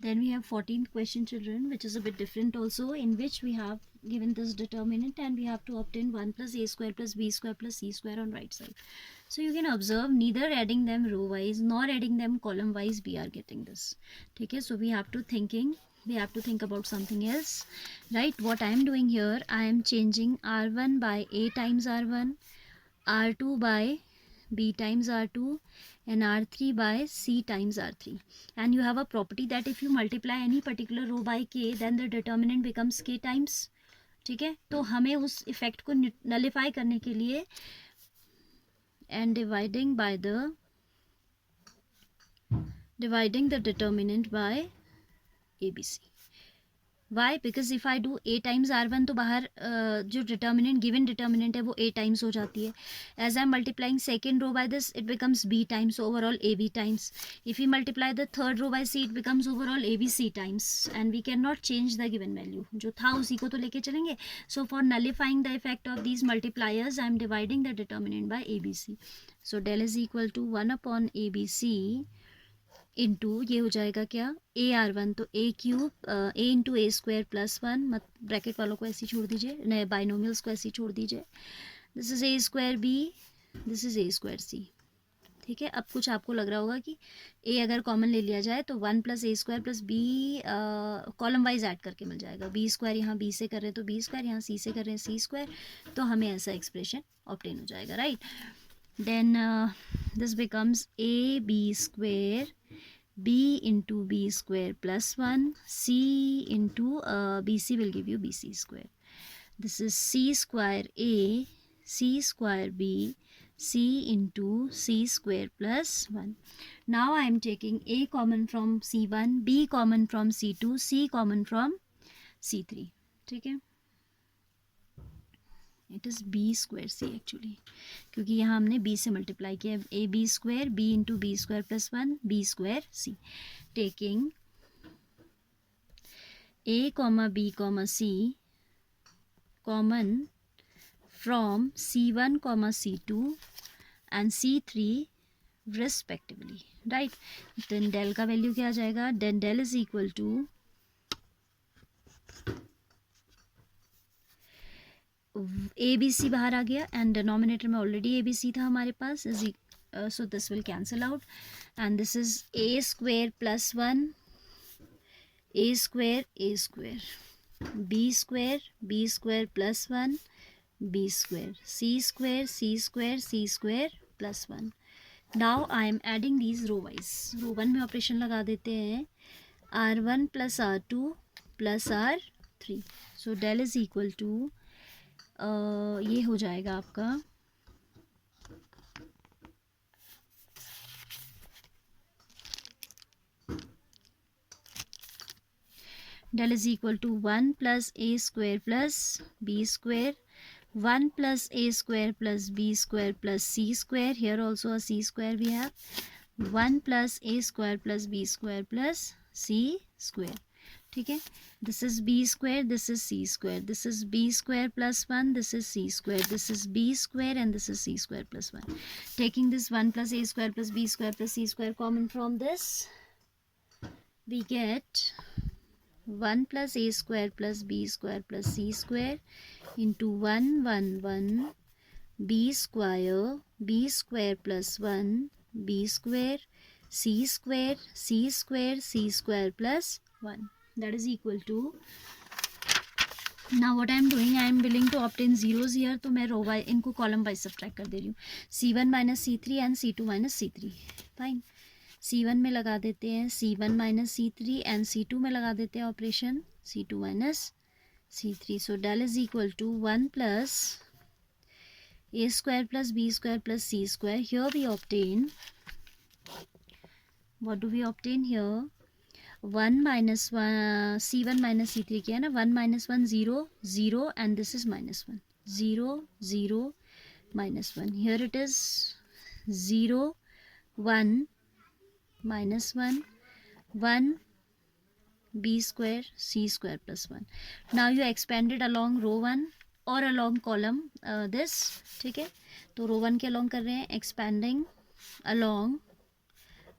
Then we have 14th question, children, which is a bit different also, in which we have given this determinant and we have to obtain 1 plus a square plus b square plus c square on right side. So you can observe neither adding them row wise nor adding them column wise we are getting this. Okay, so we have to think about something else, right? What I am doing here, I am changing r1 by a times r1, r2 by b times r2, and r3 by c times r3. And you have a property that if you multiply any particular row by k, then the determinant becomes k times. ठीक है, तो हमें उस effect को nullify करने के लिए and dividing the determinant by ABC. Why? Because if I do a times r1, तो बाहर जो given determinant है वो a times हो जाती है. As I am multiplying second row by this, it becomes b times, so overall ab times. If we multiply the third row by c, it becomes overall abc times, and we cannot change the given value. जो था उसी को तो लेके चलेंगे. So for nullifying the effect of these multipliers, I am dividing the determinant by abc. So del is equal to 1 upon abc into ये हो जाएगा क्या, ए आर वन, तो ए क्यूब ए इंटू ए स्क्वायर प्लस वन, मत bracket वालों को ऐसे छोड़ दीजिए, नए बाइनोमियल्स को ऐसे छोड़ दीजिए. This is A square B, this is A square C. ठीक है, अब कुछ आपको लग रहा होगा कि ए अगर कॉमन ले लिया जाए तो 1 प्लस ए square plus B column wise add करके मिल जाएगा. बी स्क्वायर यहाँ बी से कर रहे हैं तो बी स्क्वायर, यहाँ सी से कर रहे हैं सी स्क्वायर, तो हमें ऐसा एक्सप्रेशन ऑब्टेन हो जाएगा, right. Then this becomes a b square b into b square plus 1, c into bc will give you bc square. This is c square a, c square b, c into c square plus 1. Now I am taking a common from c1, b common from c2, c common from c3. ठीक है, it is b square c actually, क्योंकि यहाँ हमने b से multiply किया. A b square b into b square plus 1, b square c. Taking a comma b comma c common from c1 comma c2 and c3 respectively, right. Then del का value क्या आ जाएगा, then del is equal to a b c बाहर आ गया and denominator में already a b c था हमारे पास, so this will cancel out and this is A square plus 1, A square B square plus 1, B square C square plus 1. Now I am adding these row wise. Row 1 में operation लगा देते हैं, r1 plus r2 plus r3. So del is equal to ये हो जाएगा आपका del is equal to 1 plus A square plus B square, 1 plus A square plus B square plus c square. Here also a c square we have, 1 plus A square plus B square plus c square. ठीक है, this is b square, this is c square, this is b square plus 1, this is c square, this is b square and this is c square plus 1. Taking this 1 plus A square plus B square plus c square common from this, we gate 1 plus a square plus b square plus c square into 1 1 1 b square plus 1 b square c square plus 1. That is equal to, now what I am doing, I am willing to obtain zeros here, तो मैं row wise इनको column wise subtract कर दे रही हूँ. c1 minus c3 and c2 minus c3. Fine, c1 में लगा देते हैं c1 minus c3 and c2 में लगा देते हैं operation c2 minus c3. So del is equal to 1 plus A square plus B square plus c square. Here we obtain, what do we obtain here, 1 minus c1 minus c3 किया ना, 1 minus 1 0 0 and this is minus 1 0 0 minus 1. Here it is 0 1 minus 1 1 b square c square plus 1. Now you expanded along row 1 और along column this. ठीक है, तो row 1 के along कर रहे हैं, expanding along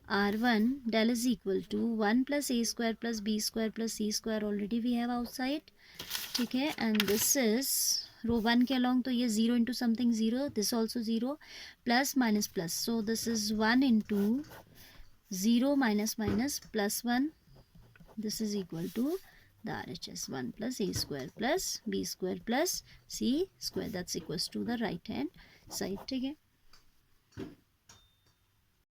R1 del is equal to 1 plus a square plus b square plus c square already we have outside. ठीक है, and this is रो 1 के along, तो ये 0 into something 0, this also 0, plus minus plus, so this is 1 into 0 minus minus plus 1, this is equal to the RHS 1 plus a square plus b square plus c square, that's equals to the right hand side. ठीक है,